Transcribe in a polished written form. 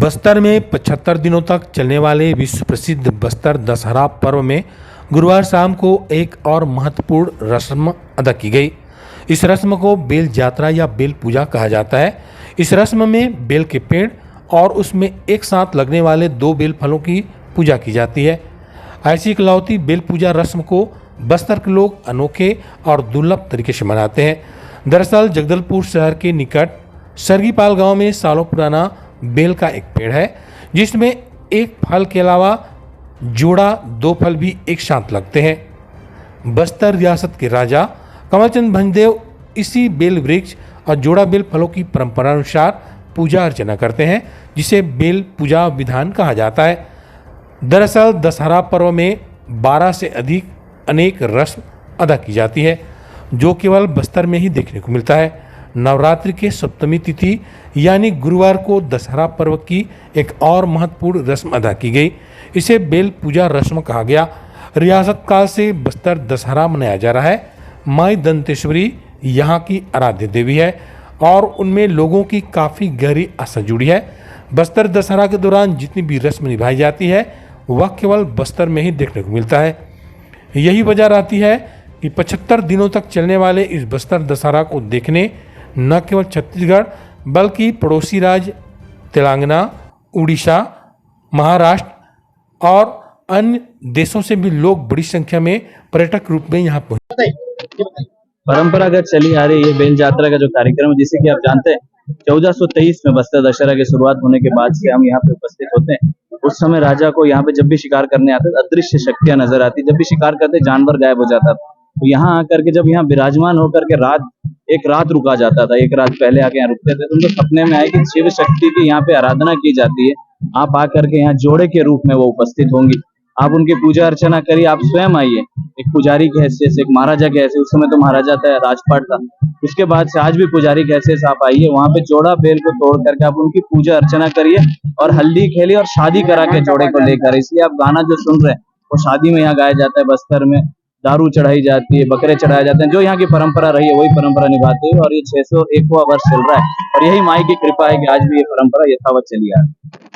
बस्तर में 75 दिनों तक चलने वाले विश्व प्रसिद्ध बस्तर दशहरा पर्व में गुरुवार शाम को एक और महत्वपूर्ण रस्म अदा की गई। इस रस्म को बेल यात्रा या बेल पूजा कहा जाता है। इस रस्म में बेल के पेड़ और उसमें एक साथ लगने वाले 2 बेल फलों की पूजा की जाती है। ऐसी इकलौती बेल पूजा रस्म को बस्तर के लोग अनोखे और दुर्लभ तरीके से मनाते हैं। दरअसल जगदलपुर शहर के निकट सरगीपाल गांव में सालों पुराना बेल का एक पेड़ है, जिसमें एक फल के अलावा जोड़ा 2 फल भी एक साथ लगते हैं। बस्तर रियासत के राजा कमलचंद भंजदेव इसी बेल वृक्ष और जोड़ा बेल फलों की परंपरा अनुसार पूजा अर्चना करते हैं, जिसे बेल पूजा विधान कहा जाता है। दरअसल दशहरा पर्व में 12 से अधिक अनेक रस्म अदा की जाती है, जो केवल बस्तर में ही देखने को मिलता है। नवरात्रि के सप्तमी तिथि यानी गुरुवार को दशहरा पर्व की एक और महत्वपूर्ण रस्म अदा की गई। इसे बेल पूजा रस्म कहा गया। रियासत काल से बस्तर दशहरा मनाया जा रहा है। माई दंतेश्वरी यहाँ की आराध्य देवी है और उनमें लोगों की काफ़ी गहरी आस्था जुड़ी है। बस्तर दशहरा के दौरान जितनी भी रस्म निभाई जाती है वह केवल बस्तर में ही देखने को मिलता है। यही वजह रहती है कि 75 दिनों तक चलने वाले इस बस्तर दशहरा को देखने न केवल छत्तीसगढ़ बल्कि पड़ोसी राज्य तेलंगाना, उड़ीसा, महाराष्ट्र और अन्य देशों से भी लोग बड़ी संख्या में पर्यटक रूप में यहाँ पहुँचे। परंपरागत चली आ रही है बेल यात्रा का जो कार्यक्रम है, जिसे कि आप जानते हैं 1423 में बस्तर दशहरा की शुरुआत होने के बाद से हम यहाँ पे उपस्थित होते हैं। उस समय राजा को यहाँ पे जब भी शिकार करने आते अदृश्य शक्तियां नजर आती, जब भी शिकार करते जानवर गायब हो जाता था। तो यहाँ आकर के जब यहाँ विराजमान होकर के एक रात रुका जाता था, एक रात पहले आके यहाँ रुकते थे, तो उनको सपने में आए कि शिव शक्ति की यहाँ पे आराधना की जाती है। आप आकर के यहाँ जोड़े के रूप में वो उपस्थित होंगी। आप उनकी पूजा अर्चना करिए, आप स्वयं आइए एक पुजारी के हैसियत से, एक महाराजा के हैसियत, उस समय तो महाराजा था, राजपाट था। उसके बाद से आज भी पुजारी के हैसियत से आप आइए, वहां पे जोड़ा बेल को तोड़ करके आप उनकी पूजा अर्चना करिए और हल्दी खेलिए और शादी करा के जोड़े को लेकर। इसलिए आप गाना जो सुन रहे हैं वो शादी में यहाँ गाया जाता है। बस्तर में दारू चढ़ाई जाती है, बकरे चढ़ाए जाते हैं, जो यहाँ की परंपरा रही है वही परंपरा निभाते हैं और ये 601वां वर्ष चल रहा है और यही माई की कृपा है कि आज भी ये परंपरा यथावत चली आ रही है।